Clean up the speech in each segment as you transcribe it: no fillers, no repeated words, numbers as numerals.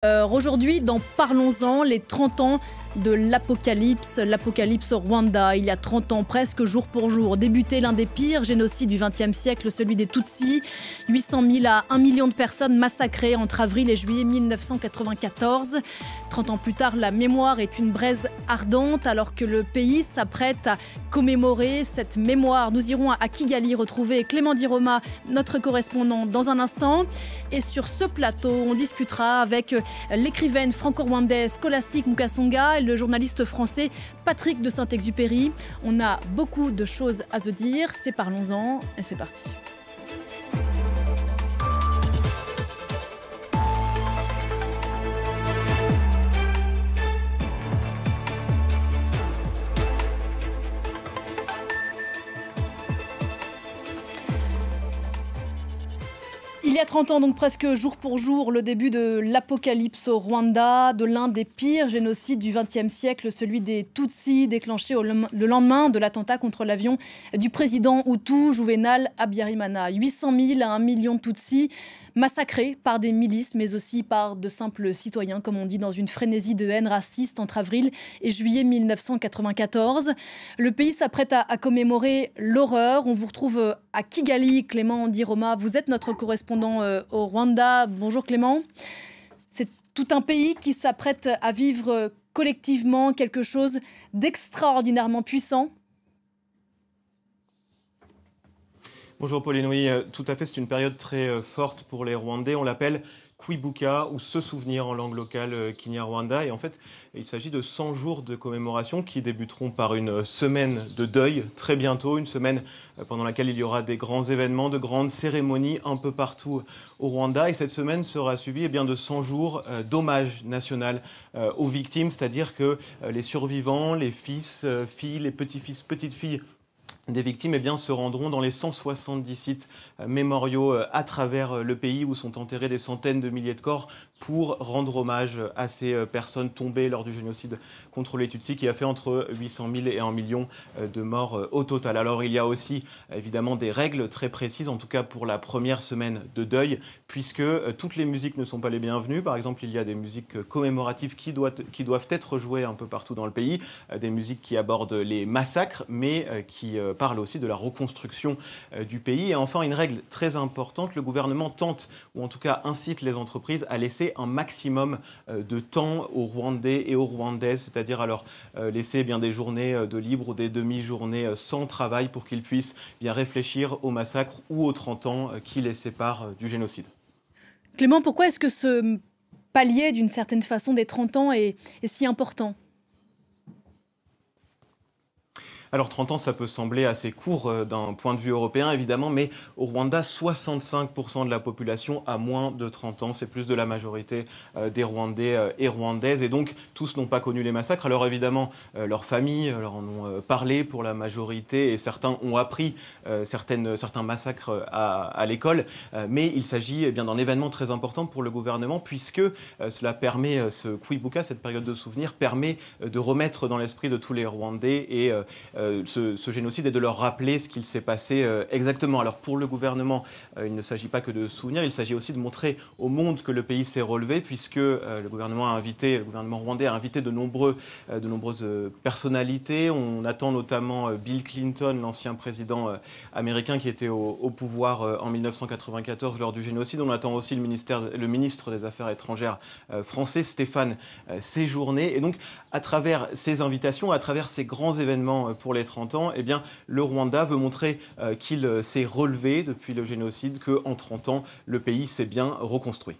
Aujourd'hui, dans Parlons-en, les 30 ans de l'apocalypse au Rwanda. Il y a 30 ans, presque jour pour jour, débutait l'un des pires génocides du XXe siècle, celui des Tutsis. 800 000 à 1 million de personnes massacrées entre avril et juillet 1994. 30 ans plus tard, la mémoire est une braise ardente alors que le pays s'apprête à commémorer cette mémoire. Nous irons à Kigali retrouver Clément Diroma, notre correspondant, dans un instant. Et sur ce plateau, on discutera avec l'écrivaine franco-rwandaise Scholastique Mukasonga et le journaliste français Patrick de Saint-Exupéry. On a beaucoup de choses à se dire, c'est Parlons-en et c'est parti. Il y a 30 ans, donc presque jour pour jour, le début de l'apocalypse au Rwanda, de l'un des pires génocides du XXe siècle, celui des Tutsis, déclenché le lendemain de l'attentat contre l'avion du président Hutu Juvenal Habyarimana. 800 000 à 1 million de Tutsis massacrés par des milices, mais aussi par de simples citoyens, comme on dit, dans une frénésie de haine raciste entre avril et juillet 1994. Le pays s'apprête à commémorer l'horreur. On vous retrouve à Kigali, Clément Diroma. Vous êtes notre correspondant au Rwanda. Bonjour Clément. C'est tout un pays qui s'apprête à vivre collectivement quelque chose d'extraordinairement puissant. Bonjour Pauline, oui, tout à fait, c'est une période très forte pour les Rwandais. On l'appelle Kwibuka ou se souvenir en langue locale Kinyarwanda. Et en fait, il s'agit de 100 jours de commémoration qui débuteront par une semaine de deuil très bientôt, une semaine pendant laquelle il y aura des grands événements, de grandes cérémonies un peu partout au Rwanda. Et cette semaine sera suivie de 100 jours d'hommage national aux victimes, c'est-à-dire que les survivants, les fils, filles, les petits-fils, petites-filles des victimes se rendront dans les 170 sites mémoriaux à travers le pays où sont enterrés des centaines de milliers de corps pour rendre hommage à ces personnes tombées lors du génocide contre les Tutsis qui a fait entre 800 000 et 1 million de morts au total. Alors il y a aussi évidemment des règles très précises, en tout cas pour la première semaine de deuil, puisque toutes les musiques ne sont pas les bienvenues. Par exemple, il y a des musiques commémoratives qui doivent être jouées un peu partout dans le pays, des musiques qui abordent les massacres, mais qui parle aussi de la reconstruction du pays. Et enfin, une règle très importante, le gouvernement tente, ou en tout cas incite les entreprises à laisser un maximum de temps aux Rwandais et aux Rwandaises, c'est-à-dire à leur laisser des journées de libre ou des demi-journées sans travail pour qu'ils puissent réfléchir au massacre ou aux 30 ans qui les séparent du génocide. Clément, pourquoi est-ce que ce palier, d'une certaine façon, des 30 ans est si important ? Alors 30 ans, ça peut sembler assez court d'un point de vue européen, évidemment, mais au Rwanda, 65% de la population a moins de 30 ans. C'est plus de la majorité des Rwandais et Rwandaises. Et donc, tous n'ont pas connu les massacres. Alors évidemment, leurs familles leur en ont parlé pour la majorité et certains ont appris certains massacres à l'école. Mais il s'agit d'un événement très important pour le gouvernement puisque cela permet, ce Kwibuka, cette période de souvenir, permet de remettre dans l'esprit de tous les Rwandais et ce génocide et de leur rappeler ce qu'il s'est passé exactement. Alors pour le gouvernement, il ne s'agit pas que de souvenirs, il s'agit aussi de montrer au monde que le pays s'est relevé puisque le gouvernement rwandais a invité de nombreuses personnalités. On attend notamment Bill Clinton, l'ancien président américain qui était au pouvoir en 1994 lors du génocide. On attend aussi le ministre des Affaires étrangères français, Stéphane Séjourné. Et donc, à travers ces invitations, à travers ces grands événements pour les 30 ans, le Rwanda veut montrer qu'il s'est relevé depuis le génocide, qu'en 30 ans, le pays s'est bien reconstruit.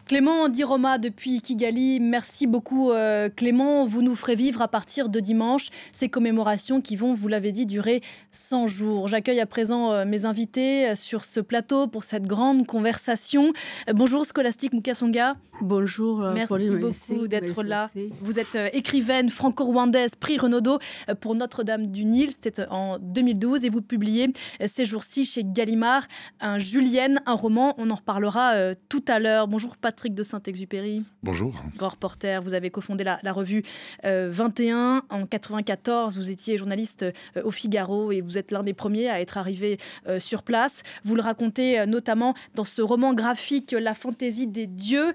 Clément Diroma depuis Kigali, merci beaucoup Clément. Vous nous ferez vivre à partir de dimanche ces commémorations qui vont, vous l'avez dit, durer 100 jours. J'accueille à présent mes invités sur ce plateau pour cette grande conversation. Bonjour Scholastique Mukasonga. Bonjour. Merci beaucoup d'être là. Vous êtes écrivaine franco-rwandaise, prix Renaudot pour Notre-Dame du Nil, c'était en 2012 et vous publiez ces jours-ci chez Gallimard un Julienne, un roman, on en reparlera tout à l'heure. Bonjour Patrick Patrick de Saint-Exupéry. Bonjour. Grand reporter, vous avez cofondé la revue 21. En 1994, vous étiez journaliste au Figaro et vous êtes l'un des premiers à être arrivé sur place. Vous le racontez notamment dans ce roman graphique La fantaisie des dieux,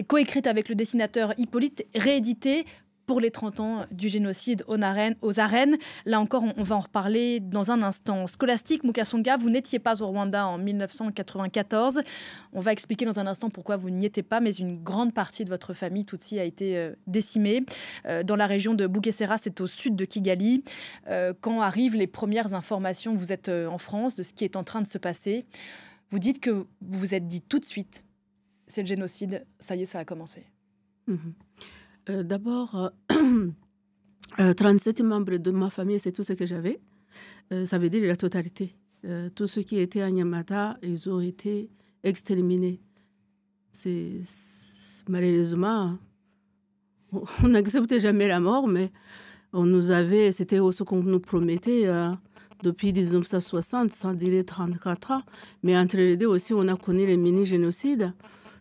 coécrite avec le dessinateur Hippolyte, réédité pour les 30 ans du génocide aux arènes. Là encore, on va en reparler dans un instant. Scholastique Mukasonga, vous n'étiez pas au Rwanda en 1994. On va expliquer dans un instant pourquoi vous n'y étiez pas, mais une grande partie de votre famille Tutsi a été décimée. Dans la région de Bugesera, c'est au sud de Kigali. Quand arrivent les premières informations, vous êtes en France, de ce qui est en train de se passer, vous dites que vous vous êtes dit tout de suite, c'est le génocide, ça y est, ça a commencé. D'abord, 37 membres de ma famille, c'est tout ce que j'avais. Ça veut dire la totalité. Tous ceux qui étaient à Nyamata, ils ont été exterminés. Malheureusement, on n'acceptait jamais la mort, mais c'était ce qu'on nous promettait depuis 1960, sans dire 34 ans. Mais entre les deux aussi, on a connu les mini-génocides.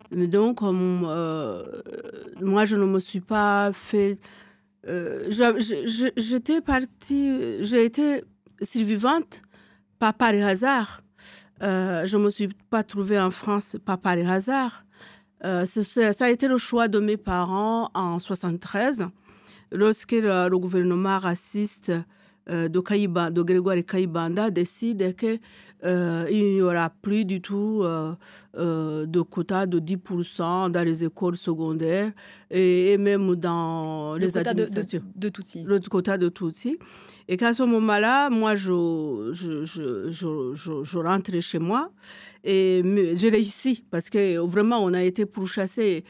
Donc, moi, je ne me suis pas fait... j'étais partie... J'ai été survivante, pas par hasard. Je ne me suis pas trouvée en France, pas par hasard. Ça a été le choix de mes parents en 1973, lorsque le gouvernement raciste de Grégoire Kayibanda décide qu'il n'y aura plus du tout de quota de 10% dans les écoles secondaires et même dans les administrations. De Tutsi. Le quota de Tutsi. Et qu'à ce moment-là, moi, je rentrais chez moi et j'ai réussi parce que vraiment, on a été pourchassés.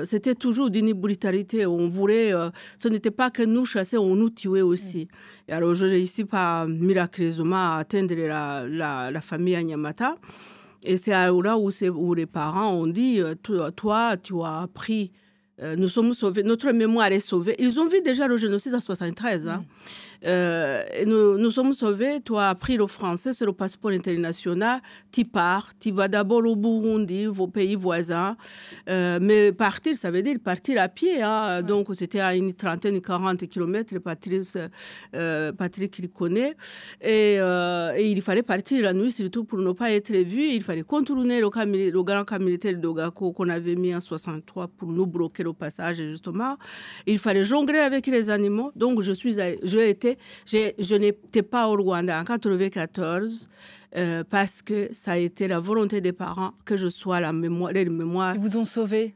C'était toujours d'une brutalité. On voulait, ce n'était pas que nous chasser, on nous tuait aussi. Et alors, je réussis miraculeusement à atteindre la famille à Nyamata. Et c'est là où les parents ont dit, toi, tu as appris. Nous sommes sauvés, notre mémoire est sauvée. Ils ont vu déjà le génocide en 1973. Hein. Nous sommes sauvés, tu as appris le français, c'est le passeport international, tu pars, tu vas d'abord au Burundi, vos pays voisins. Mais partir, ça veut dire partir à pied. Hein. Donc c'était à une trentaine, 40 kilomètres, Patrick il connaît. Et il fallait partir la nuit, surtout pour ne pas être vu. Il fallait contourner le grand camp militaire de Gako qu'on avait mis en 1963 pour nous bloquer le passage, justement. Il fallait jongler avec les animaux. Donc je n'étais pas au Rwanda en 1994 parce que ça a été la volonté des parents que je sois la mémoire. Ils vous ont sauvé.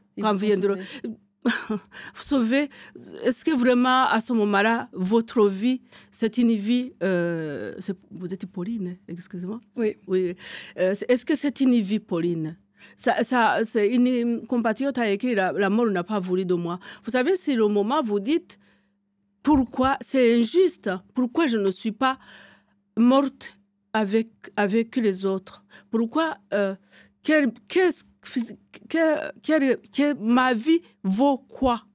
Sauvé. Est-ce que vraiment, à ce moment-là, votre vie, c'est une vie... vous êtes Pauline, excusez-moi. Oui. Est-ce que c'est une vie, Pauline? C'est une compatriote a écrit la mort n'a pas voulu de moi. Vous savez, si le moment vous dites pourquoi c'est injuste, pourquoi je ne suis pas morte avec les autres, pourquoi ma vie vaut quoi?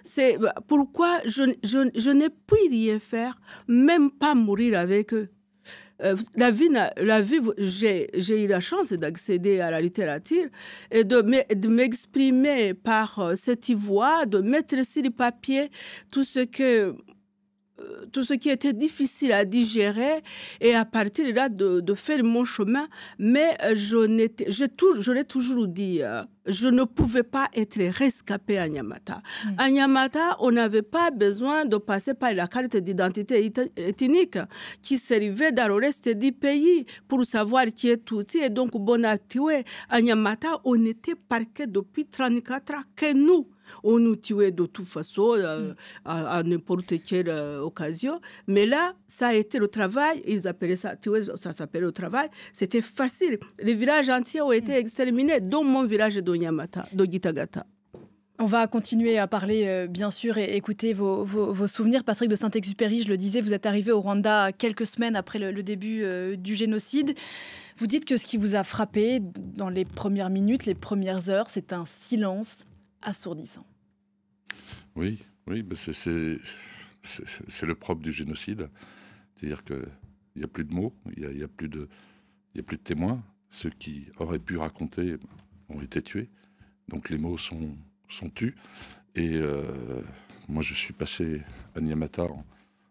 C'est pourquoi je n'ai pu rien faire, même pas mourir avec eux. La vie, j'ai eu la chance d'accéder à la littérature et de m'exprimer par cette voix, de mettre sur le papier tout ce qui était difficile à digérer et à partir de là de faire mon chemin. Mais je l'ai toujours dit, je ne pouvais pas être rescapée à Nyamata. À Nyamata, on n'avait pas besoin de passer par la carte d'identité ethnique qui servait dans le reste du pays pour savoir qui est Tutsi et donc Bonatué. À Nyamata, on était parqués depuis 34 ans que nous. On nous tuait de toute façon à n'importe quelle occasion. Mais là, ça a été le travail. Ils appelaient ça tuer, ça s'appelait le travail. C'était facile. Les villages entiers ont été exterminés, dont mon village de Nyamata, de Gitagata. On va continuer à parler, bien sûr, et écouter vos souvenirs. Patrick de Saint-Exupéry, je le disais, vous êtes arrivé au Rwanda quelques semaines après le début du génocide. Vous dites que ce qui vous a frappé dans les premières minutes, les premières heures, c'est un silence assourdissant. Oui, c'est le propre du génocide. C'est-à-dire qu'il n'y a plus de mots, il n'y a plus de témoins. Ceux qui auraient pu raconter ont été tués. Donc les mots sont tus. Et moi, je suis passé à Nyamata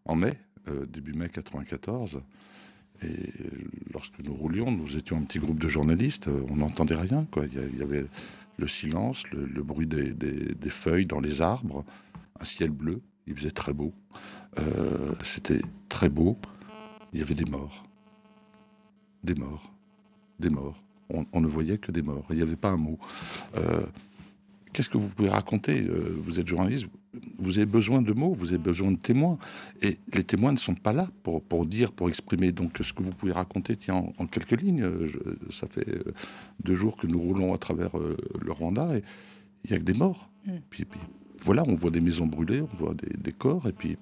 en mai, début mai 94. Et lorsque nous roulions, nous étions un petit groupe de journalistes, on n'entendait rien, quoi. Il y avait le silence, le bruit des feuilles dans les arbres, un ciel bleu, il faisait très beau. C'était très beau. Il y avait des morts. Des morts. Des morts. On ne voyait que des morts. Il n'y avait pas un mot. Qu'est-ce que vous pouvez raconter? Vous êtes journaliste, vous avez besoin de mots, vous avez besoin de témoins. Et les témoins ne sont pas là pour dire, pour exprimer. Donc ce que vous pouvez raconter, tiens, en quelques lignes, ça fait 2 jours que nous roulons à travers le Rwanda et il n'y a que des morts. Puis voilà, on voit des maisons brûlées, on voit des corps, et puis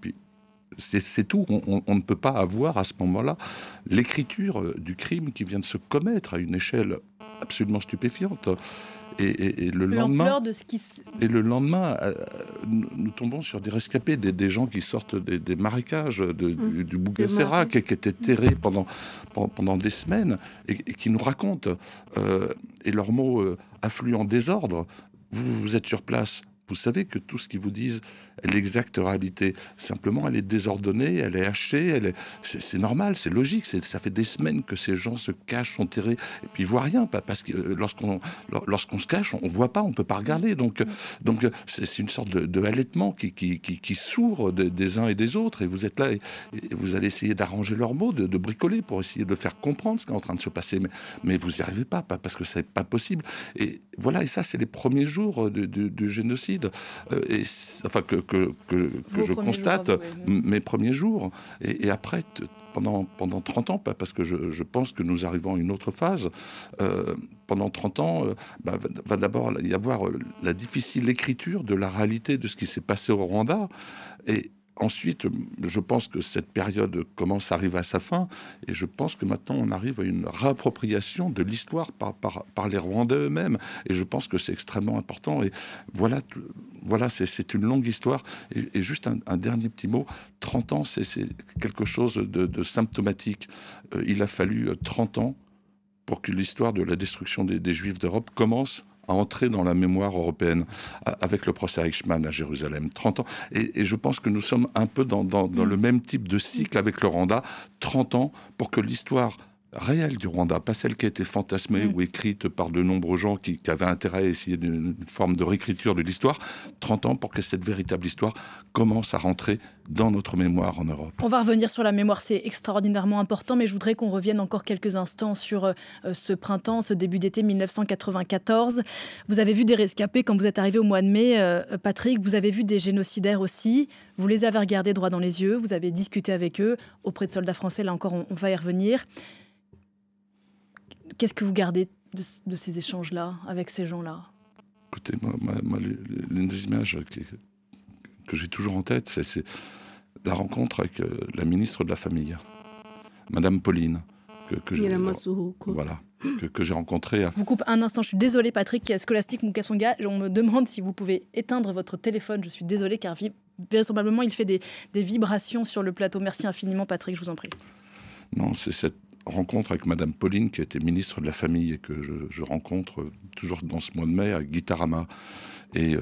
c'est tout. On ne peut pas avoir à ce moment-là l'écriture du crime qui vient de se commettre à une échelle absolument stupéfiante. Et le lendemain, nous tombons sur des rescapés, des gens qui sortent des marécages du Bouguessera, qui étaient terrés pendant des semaines, et qui nous racontent, et leurs mots affluent en désordre. Vous êtes sur place. Vous savez que tout ce qu'ils vous disent est l'exacte réalité. Simplement, elle est désordonnée, elle est hachée, c'est normal, c'est logique. Ça fait des semaines que ces gens se cachent, sont terrés, et puis ils voient rien, parce que lorsqu'on se cache, on voit pas, on peut pas regarder. Donc c'est une sorte de halètement qui sourd des uns et des autres. Et vous êtes là et vous allez essayer d'arranger leurs mots, de bricoler pour essayer de faire comprendre ce qui est en train de se passer. Mais vous n'y arrivez pas, parce que c'est pas possible. Et voilà, et ça, c'est les premiers jours du génocide. Enfin, que je constate, mes premiers jours. Et après, pendant 30 ans, parce que je pense que nous arrivons à une autre phase, pendant 30 ans, va d'abord y avoir la difficile écriture de la réalité de ce qui s'est passé au Rwanda. Et ensuite, je pense que cette période commence à arriver à sa fin, et je pense que maintenant on arrive à une réappropriation de l'histoire par les Rwandais eux-mêmes, et je pense que c'est extrêmement important. Et voilà, c'est une longue histoire. Et juste un dernier petit mot, 30 ans, c'est quelque chose de symptomatique. Il a fallu 30 ans pour que l'histoire de la destruction des Juifs d'Europe commence à entrer dans la mémoire européenne, avec le procès Eichmann à Jérusalem, 30 ans. Et je pense que nous sommes un peu dans le même type de cycle avec le Rwanda, 30 ans pour que l'histoire réelle du Rwanda, pas celle qui a été fantasmée ou écrite par de nombreux gens qui avaient intérêt à essayer d'une forme de réécriture de l'histoire, 30 ans pour que cette véritable histoire commence à rentrer dans notre mémoire en Europe. On va revenir sur la mémoire, c'est extraordinairement important, mais je voudrais qu'on revienne encore quelques instants sur ce printemps, ce début d'été 1994. Vous avez vu des rescapés quand vous êtes arrivé au mois de mai, Patrick, vous avez vu des génocidaires aussi, vous les avez regardés droit dans les yeux, vous avez discuté avec eux, auprès de soldats français, là encore on va y revenir. Qu'est-ce que vous gardez de ces échanges-là, avec ces gens-là? Écoutez, moi l'une des images que j'ai toujours en tête, c'est la rencontre avec la ministre de la Famille, Madame Pauline, que j'ai rencontrée. Je vous coupe un instant, je suis désolée Patrick, Scholastique Mukasonga, on me demande si vous pouvez éteindre votre téléphone, je suis désolée car vraisemblablement il fait des vibrations sur le plateau. Merci infiniment Patrick, je vous en prie. Non, c'est cette rencontre avec Madame Pauline, qui était ministre de la Famille, et que je rencontre toujours dans ce mois de mai à Gitarama. Et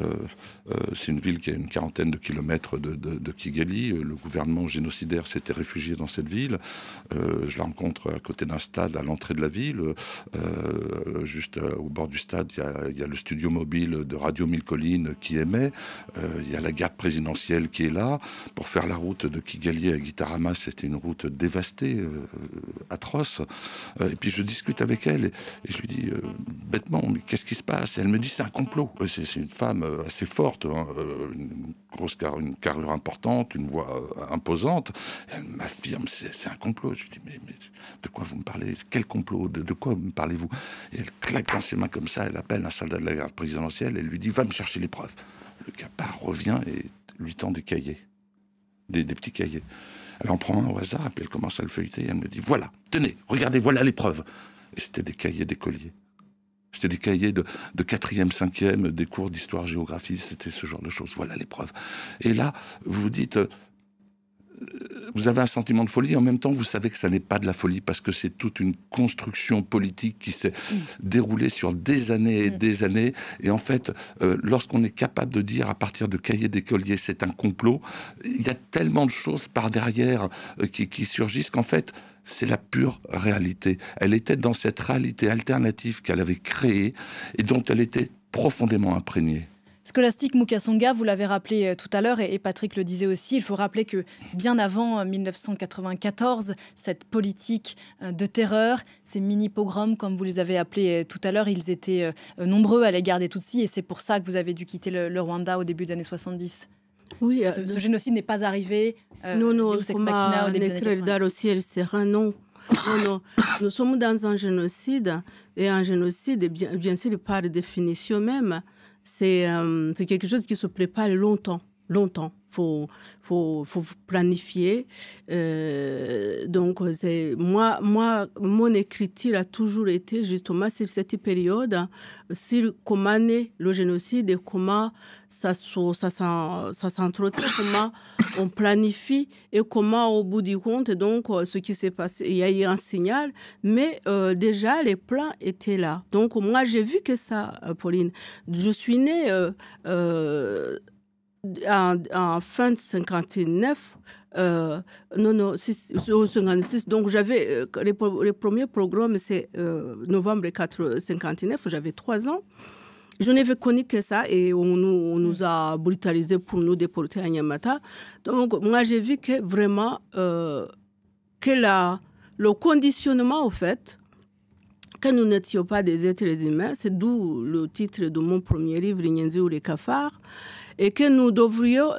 c'est une ville qui a une 40aine de kilomètres de Kigali. Le gouvernement génocidaire s'était réfugié dans cette ville. Je la rencontre à côté d'un stade à l'entrée de la ville. Juste au bord du stade, il y a le studio mobile de Radio Mille Collines qui émet. Il y a la garde présidentielle qui est là. Pour faire la route de Kigali à Gitarama, c'était une route dévastée, atroce. Et puis je discute avec elle et je lui dis bêtement, mais qu'est-ce qui se passe? Et elle me dit, c'est un complot. C'est une femme assez forte, une carrure importante, une voix imposante. Elle m'affirme, c'est un complot. Je lui dis, mais de quoi vous me parlez? Quel complot? De quoi me parlez-vous? Et elle claque dans ses mains comme ça, elle appelle un soldat de la garde présidentielle, elle lui dit, va me chercher les preuves. Le gars part, revient et lui tend des cahiers, des petits cahiers. Elle en prend un au hasard, et puis elle commence à le feuilleter, et elle me dit, voilà, tenez, regardez, voilà les preuves. Et c'était des cahiers d'écoliers. C'était des cahiers de 4e, 5e, des cours d'histoire-géographie, c'était ce genre de choses. Voilà les preuves. Et là, vous vous dites, vous avez un sentiment de folie, et en même temps, vous savez que ça n'est pas de la folie, parce que c'est toute une construction politique qui s'est déroulée sur des années et des années. Et en fait, lorsqu'on est capable de dire à partir de cahiers d'écoliers, c'est un complot, il y a tellement de choses par derrière qui surgissent qu'en fait, c'est la pure réalité. Elle était dans cette réalité alternative qu'elle avait créée et dont elle était profondément imprégnée. Scholastique Mukasonga, vous l'avez rappelé tout à l'heure, et Patrick le disait aussi, il faut rappeler que bien avant 1994, cette politique de terreur, ces mini-pogroms, comme vous les avez appelés tout à l'heure, ils étaient nombreux à l'égard des Tutsis, et c'est pour ça que vous avez dû quitter le Rwanda au début des années 70. Oui, ce génocide n'est pas arrivé. Non, au début des années 90. Non. Nous sommes dans un génocide, et un génocide, bien sûr, par définition même, c'est quelque chose qui se prépare longtemps. Faut planifier. Donc, mon écriture a toujours été justement sur cette période, sur comment naît le génocide et comment ça s'entretient, comment on planifie et comment, au bout du compte, donc, ce qui s'est passé, il y a eu un signal, mais déjà, les plans étaient là. Donc, moi, j'ai vu que ça, Pauline. Je suis née en fin de 59, 56, donc j'avais les premiers programmes, c'est novembre 59, j'avais 3 ans. Je n'avais connu que ça et on nous a brutalisés pour nous déporter à Nyamata. Donc moi j'ai vu que vraiment que le conditionnement au fait que nous n'étions pas des êtres humains, c'est d'où le titre de mon premier livre, Nyenzi ou les cafards, et que nous devrions,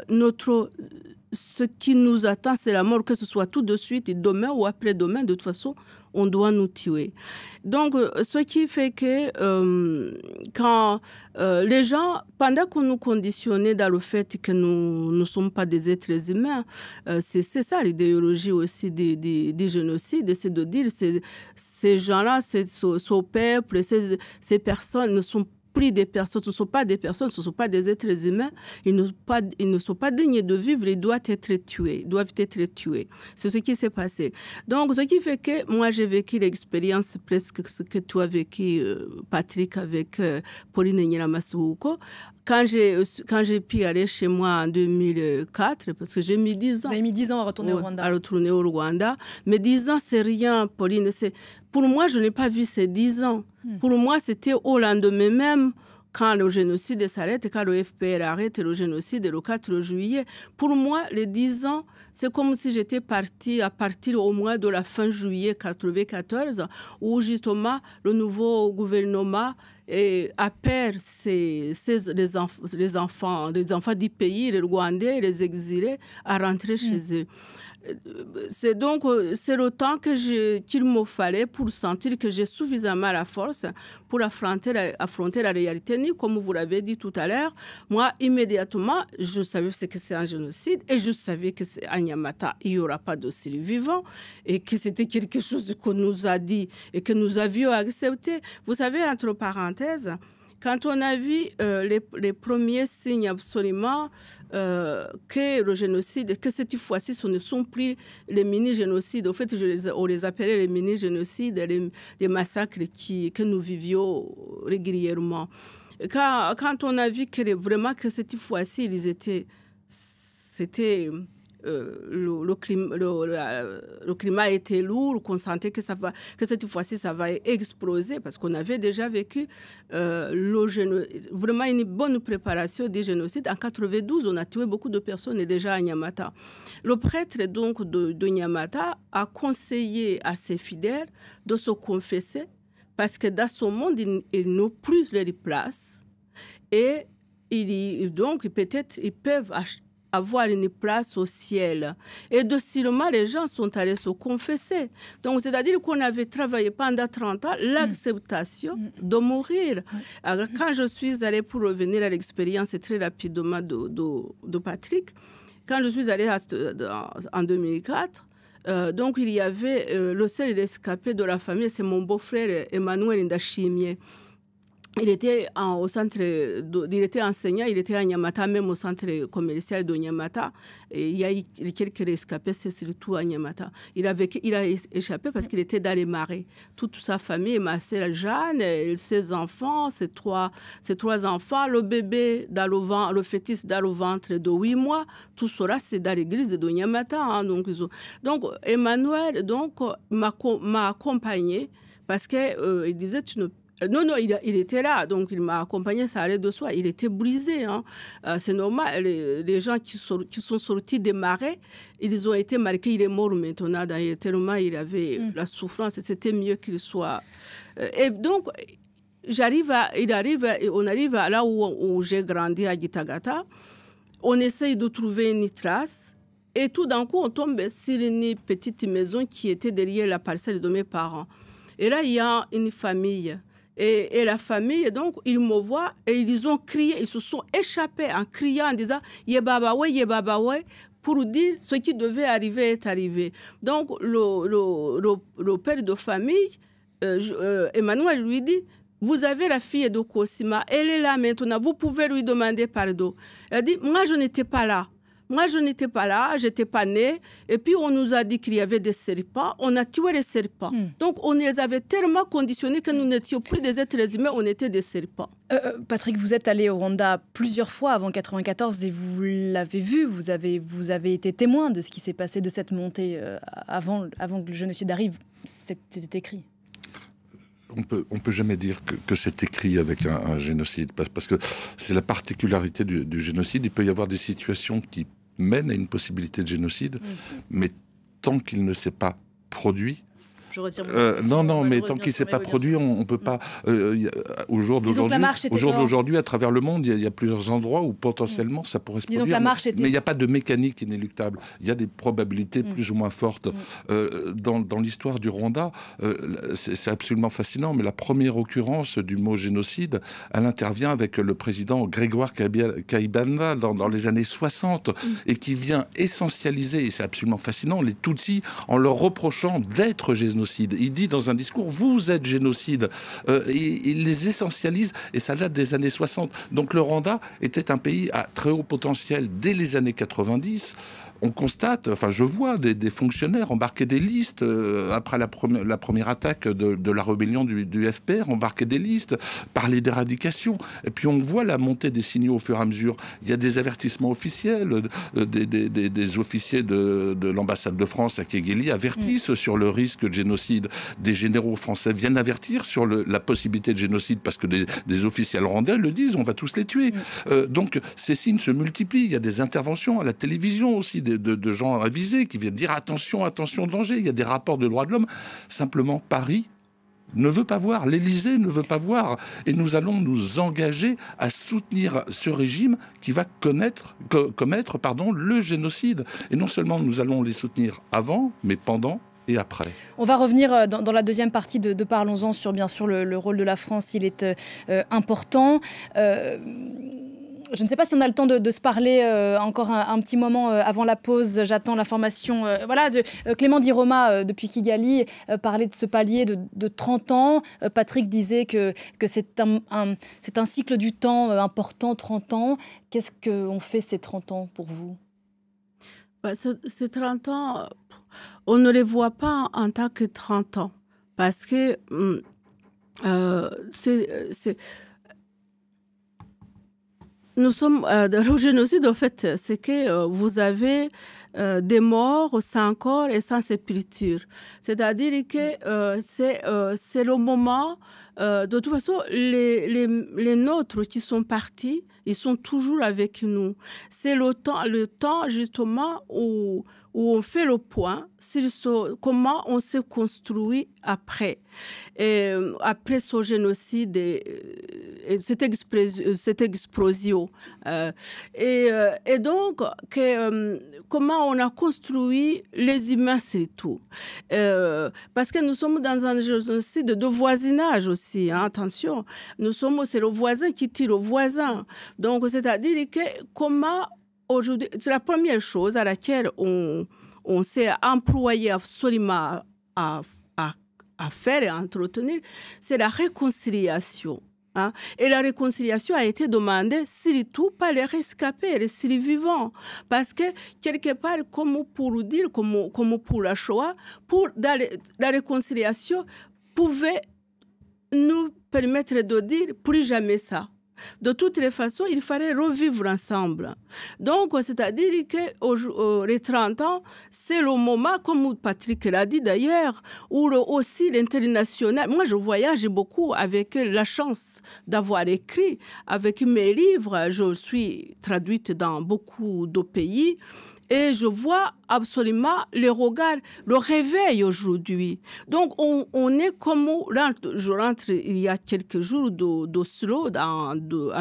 ce qui nous attend, c'est la mort, que ce soit tout de suite, demain ou après-demain, de toute façon, on doit nous tuer. Donc, ce qui fait que quand les gens, pendant qu'on nous conditionnait dans le fait que nous ne sommes pas des êtres humains, c'est ça l'idéologie aussi des génocides, c'est de dire ces gens-là, ce peuple, ces personnes ne sont plus des personnes, ce ne sont pas des personnes, ce ne sont pas des êtres humains, ils ne sont pas dignes de vivre, ils doivent être tués. C'est ce qui s'est passé. Donc, ce qui fait que moi, j'ai vécu l'expérience presque ce que tu as vécu, Patrick, avec Pauline Nyiramasouko. Quand j'ai pu aller chez moi en 2004, parce que j'ai mis 10 ans. Vous avez mis 10 ans à retourner au Rwanda. À retourner au Rwanda. Mais 10 ans, c'est rien, Pauline. Pour moi, je n'ai pas vu ces 10 ans. Pour moi, c'était au lendemain même, quand le génocide s'arrête, quand le FPR arrête le génocide le 4 juillet. Pour moi, les 10 ans, c'est comme si j'étais partie à partir au mois de la fin juillet 1994, où justement le nouveau gouvernement appelle les enfants du pays, les Rwandais, les exilés, à rentrer chez eux. C'est le temps qu'il me fallait pour sentir que j'ai suffisamment la force pour affronter la réalité. Ni comme vous l'avez dit tout à l'heure, moi, immédiatement, je savais ce que c'est un génocide et je savais que à Nyamata, il n'y aura pas de survivants et que c'était quelque chose qu'on nous a dit et que nous avions accepté. Vous savez, entre parenthèses, quand on a vu les premiers signes absolument que le génocide, que cette fois-ci, ce ne sont plus les mini-génocides. En fait, on les appelait les mini-génocides, les massacres que nous vivions régulièrement. Quand on a vu vraiment que cette fois-ci, le climat était lourd, qu'on sentait que cette fois-ci ça va exploser parce qu'on avait déjà vécu vraiment une bonne préparation des génocides. En 92, on a tué beaucoup de personnes déjà à Nyamata. Le prêtre donc de Nyamata a conseillé à ses fidèles de se confesser parce que dans ce monde, ils n'ont plus leur place et donc peut-être ils peuvent avoir une place au ciel. Et docilement, les gens sont allés se confesser. Donc, c'est-à-dire qu'on avait travaillé pendant 30 ans l'acceptation de mourir. Alors, quand je suis allée, pour revenir à l'expérience très rapidement de Patrick, quand je suis allée en 2004, donc il y avait le seul rescapé de la famille, c'est mon beau-frère Emmanuel Ndashimye. il était il était enseignant, il était à Nyamata, même au centre commercial de Nyamata. Et il y a eu quelques rescapés, c'est surtout à Nyamata. Il a échappé parce qu'il était dans les marais. Toute sa famille, ma sœur Jeanne, ses enfants, ses trois enfants, le bébé, le fœtus dans le ventre de 8 mois, tout cela, c'est dans l'église de Nyamata. Hein, donc, Emmanuel m'a accompagné parce qu'il disait, tu ne non, il était là, donc il m'a accompagné, ça allait de soi. Il était brisé. Hein. C'est normal, les gens qui sont sortis des marais, ils ont été marqués. Il est mort maintenant, d'ailleurs, tellement il avait la souffrance, et c'était mieux qu'il soit. Et donc, on arrive à là où j'ai grandi, à Gitagata. On essaye de trouver une trace. Et tout d'un coup, on tombe sur une petite maison qui était derrière la parcelle de mes parents. Et là, il y a une famille. Et la famille, donc, ils me voient et ils ont crié, ils se sont échappés en criant, en disant « Yebabawe », pour dire ce qui devait arriver est arrivé. Donc, le père de famille, Emmanuel, lui dit « Vous avez la fille de Kosima, elle est là maintenant, vous pouvez lui demander pardon. » Elle dit « Moi, je n'étais pas là. Moi, je n'étais pas là, je n'étais pas née. Et puis, on nous a dit qu'il y avait des serpents. On a tué les serpents. Donc, on les avait tellement conditionnés que nous n'étions plus des êtres humains, on était des serpents. Patrick, vous êtes allé au Rwanda plusieurs fois avant 1994 et vous l'avez vu, vous avez été témoin de ce qui s'est passé, de cette montée avant que le génocide arrive. C'était écrit. On peut jamais dire que c'est écrit avec un génocide, parce que c'est la particularité du génocide. Il peut y avoir des situations qui mènent à une possibilité de génocide, mais tant qu'il ne s'est pas produit, mais tant qu'il ne s'est pas produit, on ne peut pas. Au jour d'aujourd'hui, à travers le monde, il y a plusieurs endroits où potentiellement ça pourrait se produire. Mais il n'y a pas de mécanique inéluctable. Il y a des probabilités plus ou moins fortes. Dans l'histoire du Rwanda, c'est absolument fascinant, mais la première occurrence du mot génocide, elle intervient avec le président Grégoire Kayibanda dans les années 60, et qui vient essentialiser, et c'est absolument fascinant, les Tutsis en leur reprochant d'être génocides. Il dit dans un discours, vous êtes génocide. Il les essentialise, et ça date des années 60. Donc le Rwanda était un pays à très haut potentiel dès les années 90. On constate, je vois des fonctionnaires embarquer des listes après la première attaque de la rébellion du FPR, embarquer des listes, parler d'éradication. Et puis on voit la montée des signaux au fur et à mesure. Il y a des avertissements officiels, des officiers de l'ambassade de France à Kigali avertissent sur le risque de génocide. Des généraux français viennent avertir sur la possibilité de génocide, parce que des officiels rwandais le disent, on va tous les tuer. Donc ces signes se multiplient. Il y a des interventions à la télévision aussi, de gens avisés qui viennent dire attention, danger. Il y a des rapports de droits de l'homme. Simplement, Paris ne veut pas voir, l'Élysée ne veut pas voir. Et nous allons nous engager à soutenir ce régime qui va commettre le génocide. Et non seulement nous allons les soutenir avant, mais pendant et après. On va revenir dans la deuxième partie de Parlons-en sur, bien sûr, le rôle de la France. Il est important. Je ne sais pas si on a le temps de se parler encore un petit moment avant la pause. J'attends l'information. Clément Di Roma, depuis Kigali, parlait de ce palier de 30 ans. Patrick disait que c'est un cycle du temps important, 30 ans. Qu'est-ce qu'on fait ces 30 ans pour vous ? Ces 30 ans, on ne les voit pas en tant que 30 ans. Parce que nous sommes dans le génocide, en fait, c'est que vous avez des morts sans corps et sans sépulture. C'est-à-dire que c'est le moment, de toute façon, les nôtres qui sont partis, ils sont toujours avec nous. C'est le temps justement où on fait le point sur comment on s'est construit après. Et après ce génocide et cette explosion. Et donc, comment on a construit les humains, c'est tout. Parce que nous sommes dans un génocide de voisinage aussi, hein, attention. C'est le voisin qui tire le voisin. Donc, c'est-à-dire que comment aujourd'hui, c'est la première chose à laquelle on s'est employé absolument à faire et à entretenir, c'est la réconciliation Hein? Et la réconciliation a été demandée surtout par les rescapés, les survivants. Parce que, quelque part, comme pour dire, comme pour la Shoah, la réconciliation pouvait nous permettre de dire plus jamais ça. De toutes les façons, il fallait revivre ensemble. Donc, c'est-à-dire que les 30 ans, c'est le moment, comme Patrick l'a dit d'ailleurs, où aussi l'international... Moi, je voyage beaucoup avec la chance d'avoir écrit. Avec mes livres, je suis traduite dans beaucoup de pays. Et je vois absolument les regards, le réveil aujourd'hui. Donc, on est comme... Je rentre il y a quelques jours d'Oslo, en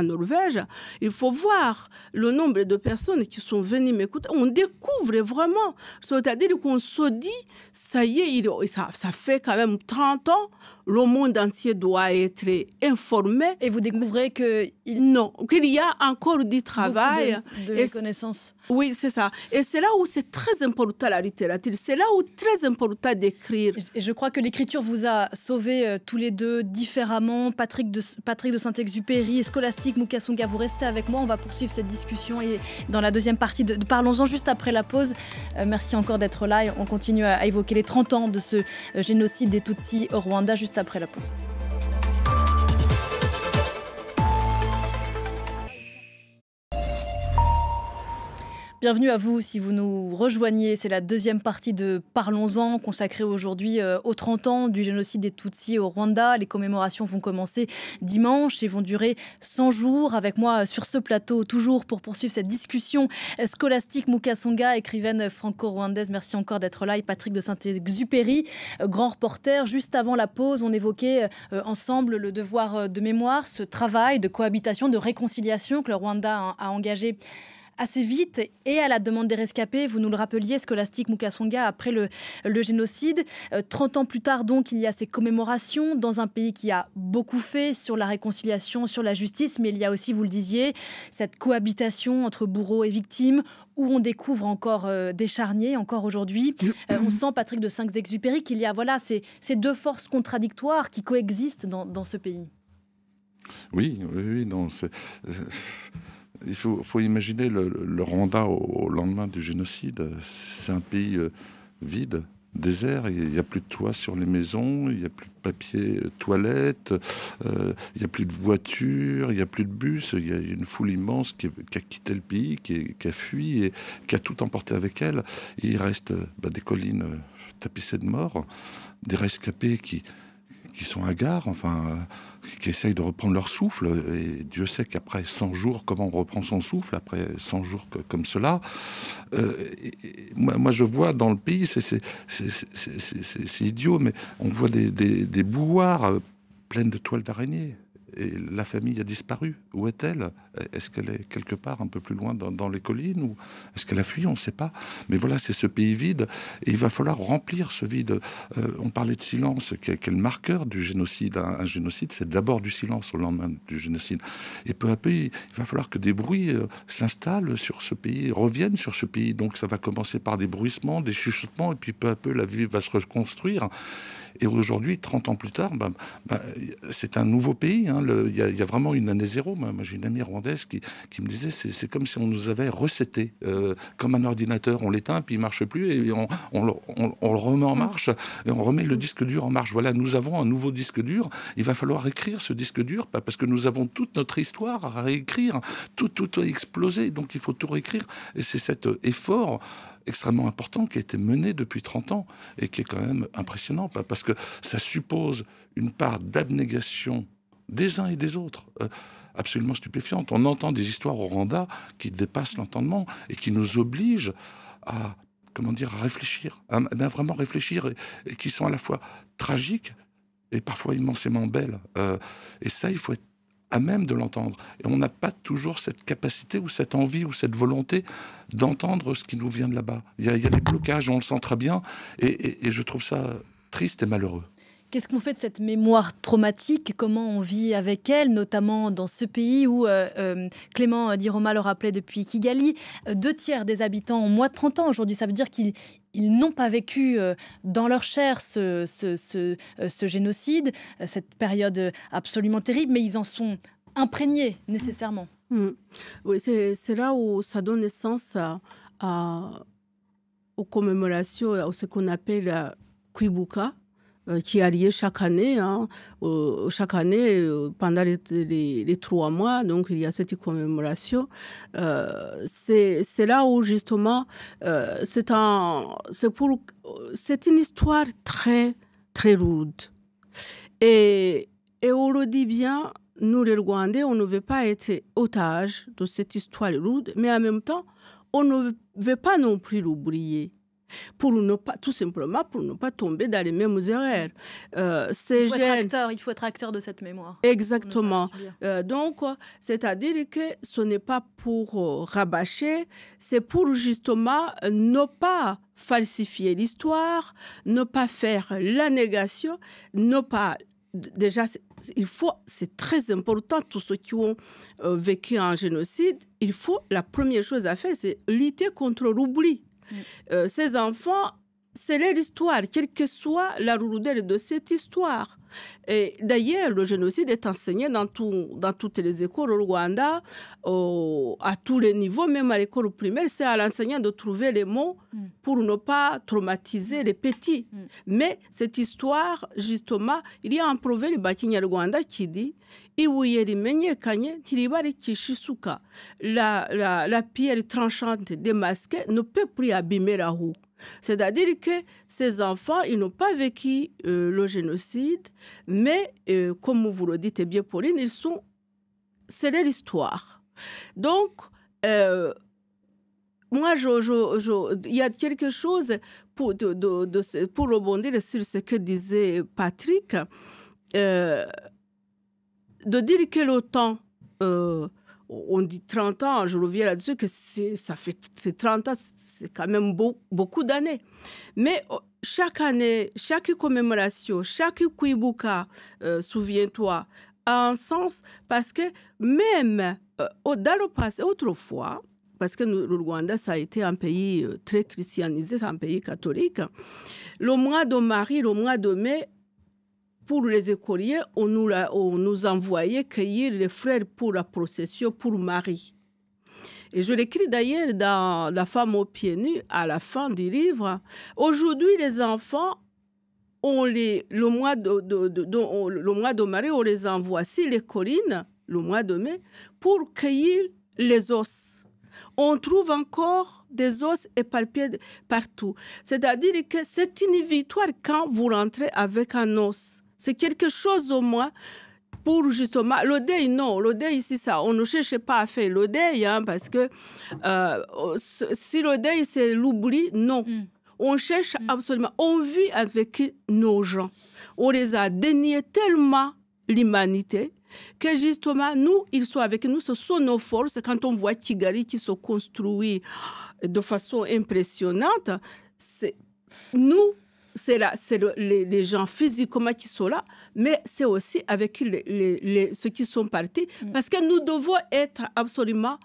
Norvège. Il faut voir le nombre de personnes qui sont venues m'écouter. On découvre vraiment. C'est-à-dire qu'on se dit, ça y est, ça fait quand même 30 ans, le monde entier doit être informé. Et vous découvrez qu'il y a encore du travail. De méconnaissance. Oui, c'est ça. Et c'est là où c'est très important la littérature. C'est là où très important d'écrire. Et je crois que l'écriture vous a sauvés tous les deux différemment. Patrick de Saint-Exupéry et Scholastique Mukasonga, vous restez avec moi. On va poursuivre cette discussion et dans la deuxième partie de Parlons-en juste après la pause. Merci encore d'être là et on continue à évoquer les 30 ans de ce génocide des Tutsis au Rwanda juste après la pause. Bienvenue à vous si vous nous rejoignez. C'est la deuxième partie de Parlons-en consacrée aujourd'hui aux 30 ans du génocide des Tutsis au Rwanda. Les commémorations vont commencer dimanche et vont durer 100 jours. Avec moi sur ce plateau, toujours pour poursuivre cette discussion, Scholastique Mukasonga, écrivaine franco-rwandaise. Merci encore d'être là. Et Patrick de Saint-Exupéry, grand reporter. Juste avant la pause, on évoquait ensemble le devoir de mémoire, ce travail de cohabitation, de réconciliation que le Rwanda a engagé assez vite et à la demande des rescapés. Vous nous le rappeliez, Scholastique Mukasonga, après le génocide. 30 ans plus tard, donc, il y a ces commémorations dans un pays qui a beaucoup fait sur la réconciliation, sur la justice, mais il y a aussi, vous le disiez, cette cohabitation entre bourreaux et victimes où on découvre encore des charniers, encore aujourd'hui. On sent, Patrick de Saint-Exupéry, qu'il y a ces deux forces contradictoires qui coexistent dans ce pays. Oui, non, c'est... Il faut imaginer le Rwanda au lendemain du génocide. C'est un pays vide, désert. Il n'y a plus de toit sur les maisons, il n'y a plus de papier toilette, il n'y a plus de voitures, il n'y a plus de bus. Il y a une foule immense qui a quitté le pays, qui a fui et qui a tout emporté avec elle. Et il reste des collines tapissées de morts, des rescapés qui sont hagards, qui essayent de reprendre leur souffle. Et Dieu sait qu'après 100 jours, comment on reprend son souffle, après 100 jours comme cela. Moi, je vois dans le pays, c'est idiot, mais on voit des bouilloires pleines de toiles d'araignée. Et la famille a disparu. Où est-elle? Est-ce qu'elle est quelque part un peu plus loin dans les collines, ou est-ce qu'elle a fui? On ne sait pas. Mais voilà, c'est ce pays vide et il va falloir remplir ce vide. On parlait de silence, qui est le marqueur du génocide. Un génocide, c'est d'abord du silence au lendemain du génocide. Et peu à peu, il va falloir que des bruits s'installent sur ce pays, reviennent sur ce pays. Donc ça va commencer par des bruissements, des chuchotements, et puis peu à peu, la vie va se reconstruire. Et aujourd'hui, 30 ans plus tard, c'est un nouveau pays. Il y a vraiment une année zéro. Moi, j'ai une amie rwandaise qui me disait, c'est comme si on nous avait reseté, comme un ordinateur. On l'éteint, puis il ne marche plus, et on le remet en marche, et on remet le disque dur en marche. Voilà, nous avons un nouveau disque dur. Il va falloir écrire ce disque dur, parce que nous avons toute notre histoire à réécrire. Tout a explosé, donc il faut tout réécrire. Et c'est cet effort extrêmement important qui a été mené depuis 30 ans et qui est quand même impressionnant, parce que ça suppose une part d'abnégation des uns et des autres absolument stupéfiante. On entend des histoires au Rwanda qui dépassent l'entendement et qui nous obligent à réfléchir, à vraiment réfléchir, et qui sont à la fois tragiques et parfois immensément belles. Et ça, il faut être à même de l'entendre. Et on n'a pas toujours cette capacité ou cette envie ou cette volonté d'entendre ce qui nous vient de là-bas. Il y a des blocages, on le sent très bien, et je trouve ça triste et malheureux. Qu'est-ce qu'on fait de cette mémoire traumatique? Comment on vit avec elle, notamment dans ce pays où, Clément Diroma le rappelait depuis Kigali, 2/3 des habitants ont moins de 30 ans aujourd'hui. Ça veut dire qu'ils n'ont pas vécu dans leur chair ce génocide, cette période absolument terrible, mais ils en sont imprégnés nécessairement. Oui, c'est là où ça donne naissance aux commémorations, à ce qu'on appelle Kwibuka, qui a lieu chaque année. Pendant les 3 mois, donc il y a cette commémoration. C'est là où justement, c'est une histoire très, très lourde. Et on le dit bien, nous les Rwandais, on ne veut pas être otages de cette histoire lourde, mais en même temps, on ne veut pas non plus l'oublier. Tout simplement pour ne pas tomber dans les mêmes erreurs. Il faut être acteur de cette mémoire. Exactement. Donc, c'est-à-dire que ce n'est pas pour rabâcher, c'est pour justement ne pas falsifier l'histoire, ne pas faire la négation, ne pas... Déjà, c'est très important, tous ceux qui ont vécu un génocide, la première chose à faire, c'est lutter contre l'oubli. Ces enfants, c'est leur histoire, quelle que soit la lourdeur de cette histoire. Et d'ailleurs, le génocide est enseigné dans toutes les écoles au Rwanda, à tous les niveaux, même à l'école primaire. C'est à l'enseignant de trouver les mots pour ne pas traumatiser les petits. Mais cette histoire, justement, il y a un proverbe kinyarwanda qui dit ibuye rimenyekanye ntiribarikisha isuka. La pierre tranchante démasquée ne peut plus abîmer la roue. C'est-à-dire que ces enfants, ils n'ont pas vécu le génocide, mais comme vous le dites bien, Pauline, c'est leur histoire. Donc, moi, il y a quelque chose pour rebondir sur ce que disait Patrick, de dire que le temps, on dit 30 ans, je reviens là-dessus, que c'est 30 ans, c'est quand même beaucoup d'années. Mais chaque année, chaque commémoration, chaque Kwibuka, souviens-toi, a un sens parce que même dans le passé, autrefois, parce que le Rwanda, ça a été un pays très christianisé, c'est un pays catholique, le mois de Marie, le mois de mai, pour les écoliers, on nous envoyait cueillir les frères pour la procession pour Marie. Et je l'écris d'ailleurs dans La femme aux pieds nus, à la fin du livre. Aujourd'hui, les enfants, le mois de Marie, on les envoie sur les collines, le mois de mai, pour cueillir les os. On trouve encore des os éparpillés partout. C'est-à-dire que c'est une victoire quand vous rentrez avec un os. C'est quelque chose au moins pour justement... Le deuil, non. Le deuil, c'est ça. On ne cherche pas à faire le deuil, parce que si le deuil, c'est l'oubli, non. On cherche absolument... On vit avec nos gens. On les a déniés tellement l'humanité que justement, nous, ils sont avec nous. Ce sont nos forces. Quand on voit Kigali qui se construit de façon impressionnante, nous... C'est les gens physiquement qui sont là, mais c'est aussi avec ceux qui sont partis, parce que nous devons être absolument...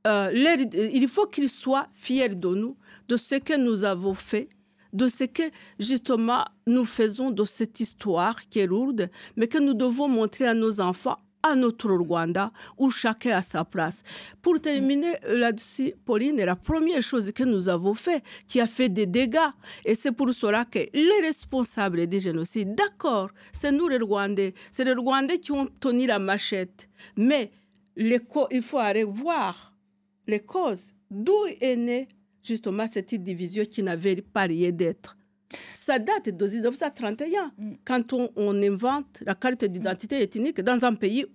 il faut qu'ils soient fiers de nous, de ce que nous avons fait, de ce que, justement, nous faisons de cette histoire qui est lourde, mais que nous devons montrer à nos enfants, à notre Rwanda, où chacun a sa place. Pour terminer là-dessus, Pauline, la première chose que nous avons fait, qui a fait des dégâts, et c'est pour cela que les responsables des génocides, d'accord, c'est nous les Rwandais, c'est les Rwandais qui ont tenu la machette, mais il faut aller voir les causes, d'où est née justement cette division qui n'avait pas lieu d'être. Ça date de 1931, quand on invente la carte d'identité ethnique dans un pays,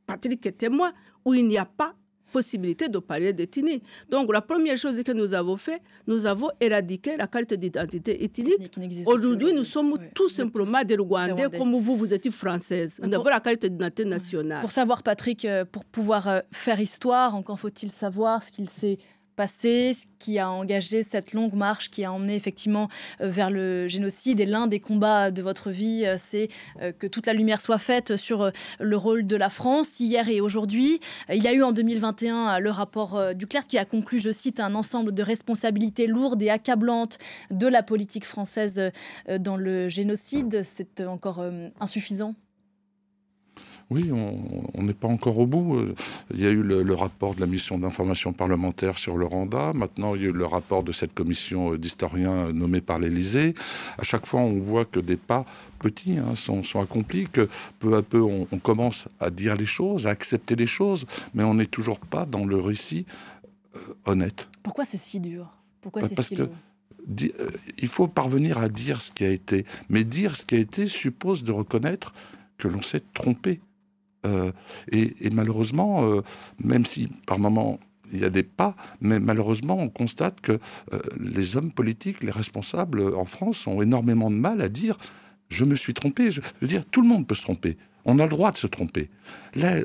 Patrick est témoin, où il n'y a pas possibilité de parler d'ethnie. Donc, la première chose que nous avons fait, nous avons éradiqué la carte d'identité ethnique. Aujourd'hui, nous sommes tout simplement des Rwandais, comme vous êtes française. Nous avons la carte d'identité nationale. Pour savoir, Patrick, pour pouvoir faire histoire, encore faut-il savoir ce qu'il s'est passé, ce qui a engagé cette longue marche qui a emmené effectivement vers le génocide. Et l'un des combats de votre vie, c'est que toute la lumière soit faite sur le rôle de la France, hier et aujourd'hui. Il y a eu en 2021 le rapport Duclercq qui a conclu, je cite, un ensemble de responsabilités lourdes et accablantes de la politique française dans le génocide. C'est encore insuffisant ? Oui, on n'est pas encore au bout. Il y a eu le rapport de la mission d'information parlementaire sur le Rwanda. Maintenant, il y a eu le rapport de cette commission d'historiens nommée par l'Élysée. À chaque fois, on voit que des pas petits sont accomplis, que peu à peu, on commence à dire les choses, à accepter les choses, mais on n'est toujours pas dans le récit honnête. Pourquoi c'est si dur ? Pourquoi c'est Parce si que lourd ? Il faut parvenir à dire ce qui a été. Mais dire ce qui a été suppose de reconnaître que l'on s'est trompé. Et malheureusement, même si par moments il y a des pas, mais malheureusement on constate que les hommes politiques, les responsables en France ont énormément de mal à dire « je me suis trompé ». Je veux dire, tout le monde peut se tromper. On a le droit de se tromper. Là,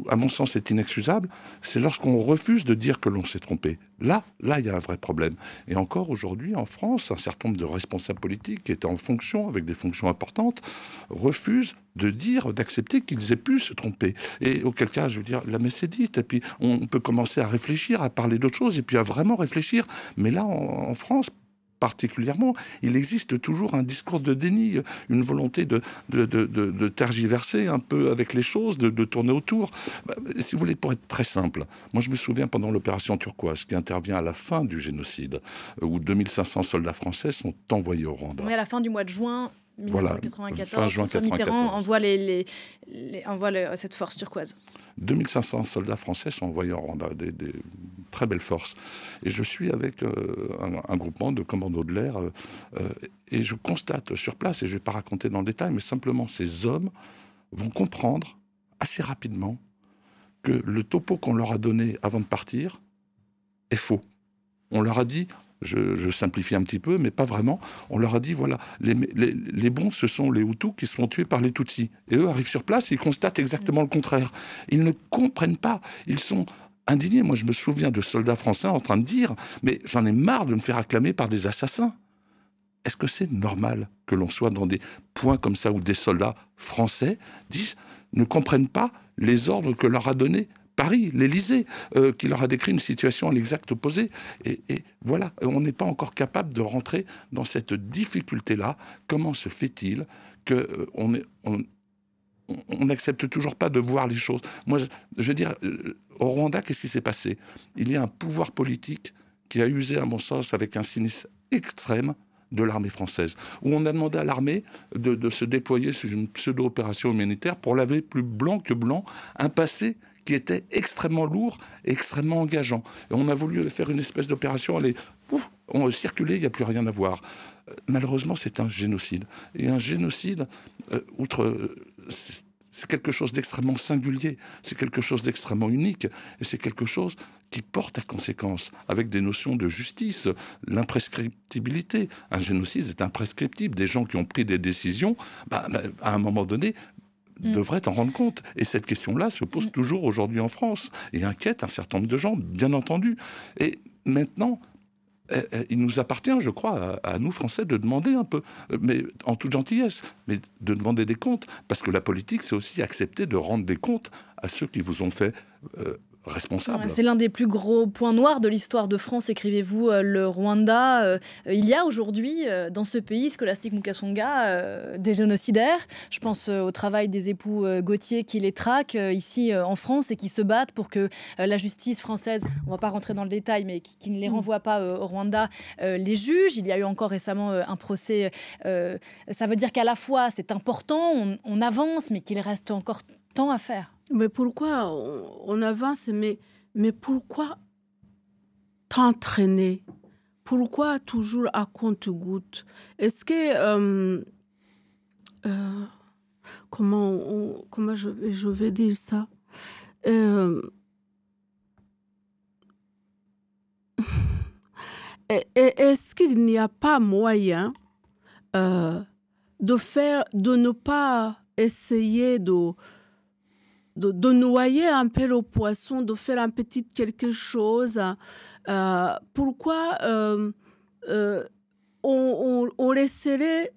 à mon sens, c'est inexcusable, c'est lorsqu'on refuse de dire que l'on s'est trompé. Là, il y a un vrai problème. Et encore aujourd'hui, en France, un certain nombre de responsables politiques qui étaient en fonction, avec des fonctions importantes, refusent de dire, d'accepter qu'ils aient pu se tromper. Et auquel cas, je veux dire, la messe est dite. Et puis, on peut commencer à réfléchir, à parler d'autres choses, et puis à vraiment réfléchir. Mais là, en France, particulièrement, il existe toujours un discours de déni, une volonté de tergiverser un peu avec les choses, de tourner autour. Si vous voulez, pour être très simple, moi je me souviens pendant l'opération Turquoise, qui intervient à la fin du génocide, où 2500 soldats français sont envoyés au Rwanda. Oui, à la fin du mois de juin 1994, fin juin François 1994. Mitterrand envoie cette force turquoise. 2500 soldats français sont envoyés au Rwanda, des très belles forces. Et je suis avec un groupement de commandos de l'air, et je constate sur place, et je ne vais pas raconter dans le détail, mais simplement ces hommes vont comprendre assez rapidement que le topo qu'on leur a donné avant de partir est faux. On leur a dit... Je simplifie un petit peu, mais pas vraiment. On leur a dit, voilà, les bons, ce sont les Hutus qui se font tuer par les Tutsis. Et eux arrivent sur place et ils constatent exactement le contraire. Ils ne comprennent pas. Ils sont indignés. Moi, je me souviens de soldats français en train de dire, mais j'en ai marre de me faire acclamer par des assassins. Est-ce que c'est normal que l'on soit dans des points comme ça où des soldats français ne comprennent pas les ordres que leur a donnés Paris, l'Élysée, qui leur a décrit une situation à l'exact opposé. Et voilà, on n'est pas encore capable de rentrer dans cette difficulté-là. Comment se fait-il qu'on n'accepte toujours pas de voir les choses? Moi, je veux dire, au Rwanda, qu'est-ce qui s'est passé? Il y a un pouvoir politique qui a usé, à mon sens, avec un cynisme extrême, de l'armée française, où on a demandé à l'armée de se déployer sur une pseudo-opération humanitaire pour laver plus blanc que blanc un passé qui était extrêmement lourd et extrêmement engageant. Et on a voulu faire une espèce d'opération, on circulait, il n'y a plus rien à voir. Malheureusement, c'est un génocide. Et un génocide, c'est quelque chose d'extrêmement singulier, c'est quelque chose d'extrêmement unique, et c'est quelque chose qui porte à conséquence, avec des notions de justice, l'imprescriptibilité. Un génocide est imprescriptible. Des gens qui ont pris des décisions, à un moment donné, devraient en rendre compte. Et cette question-là se pose toujours aujourd'hui en France et inquiète un certain nombre de gens, bien entendu. Et maintenant, il nous appartient, je crois, à nous Français de demander un peu, mais en toute gentillesse, mais de demander des comptes, parce que la politique, c'est aussi accepter de rendre des comptes à ceux qui vous ont fait responsable. C'est l'un des plus gros points noirs de l'histoire de France, écrivez-vous, le Rwanda. Il y a aujourd'hui, dans ce pays, Scholastique Mukasonga, des génocidaires. Je pense au travail des époux Gauthier qui les traquent ici en France et qui se battent pour que la justice française, on ne va pas rentrer dans le détail, mais qui ne les renvoie pas au Rwanda, les juge. Il y a eu encore récemment un procès. Ça veut dire qu'à la fois, c'est important, on avance, mais qu'il reste encore tant à faire. Mais pourquoi on avance, mais pourquoi t'entraîner? Pourquoi toujours à compte-gouttes? Est-ce que... comment je vais dire ça? Est-ce qu'il n'y a pas moyen de ne pas essayer de noyer un peu le poisson, de faire un petit quelque chose pourquoi on laisserait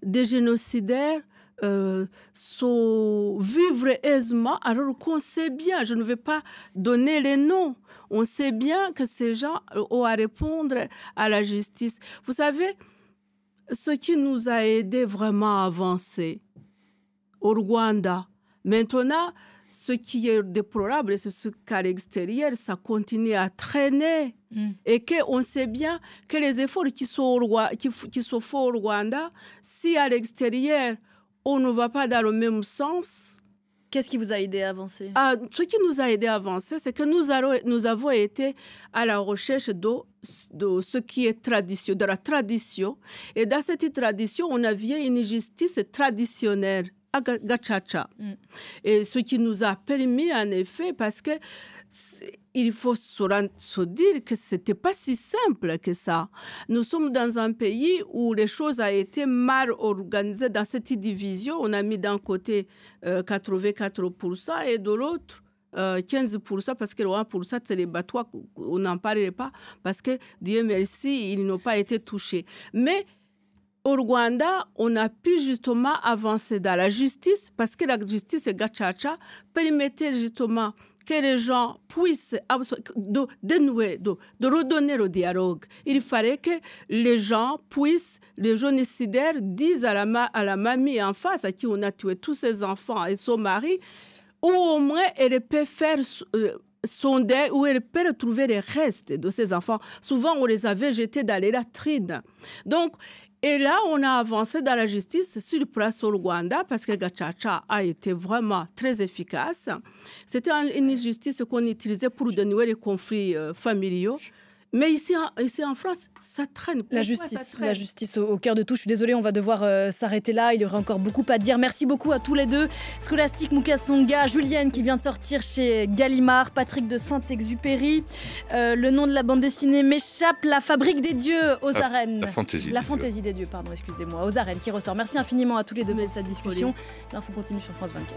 des génocidaires vivre aisément alors qu'on sait bien, je ne vais pas donner les noms, on sait bien que ces gens ont à répondre à la justice. Vous savez, ce qui nous a aidé vraiment à avancer au Rwanda, maintenant, ce qui est déplorable, c'est ce qu'à l'extérieur, ça continue à traîner. Et qu'on sait bien que les efforts qui sont faits au Rwanda, si à l'extérieur, on ne va pas dans le même sens. Qu'est-ce qui vous a aidé à avancer? Ce qui nous a aidé à avancer, c'est que nous avons été à la recherche de ce qui est tradition, de la tradition. Et dans cette tradition, on avait une justice traditionnelle. Gacaca. Et ce qui nous a permis, en effet, parce que il faut se dire que ce n'était pas si simple que ça. Nous sommes dans un pays où les choses ont été mal organisées dans cette division. On a mis d'un côté 84% et de l'autre 15%, parce que le 1%, c'est les batois, on n'en parlait pas, parce que, Dieu merci, ils n'ont pas été touchés. Mais au Rwanda, on a pu justement avancer dans la justice parce que la justice Gacaca permettait justement que les gens puissent dénouer, de redonner le dialogue. Il fallait que les gens puissent, les génocidaires disent à la mamie en face à qui on a tué tous ses enfants et son mari, ou au moins elle peut faire son deuil, où elle peut retrouver les restes de ses enfants. Souvent, on les avait jetés dans les latrines. Donc, et là, on a avancé dans la justice sur place au Rwanda parce que Gacaca a été vraiment très efficace. C'était une justice qu'on utilisait pour dénouer les conflits familiaux. Mais ici en France, ça traîne. La justice au cœur de tout. Je suis désolée, on va devoir s'arrêter là. Il y aurait encore beaucoup à dire. Merci beaucoup à tous les deux. Scholastique Mukasonga, Julienne qui vient de sortir chez Gallimard, Patrick de Saint-Exupéry. Le nom de la bande dessinée m'échappe. La Fabrique des Dieux aux arènes. La Fantaisie des Dieux, pardon, excusez-moi. Aux arènes qui ressort. Merci infiniment à tous les deux pour cette discussion. L'info continue sur France 24.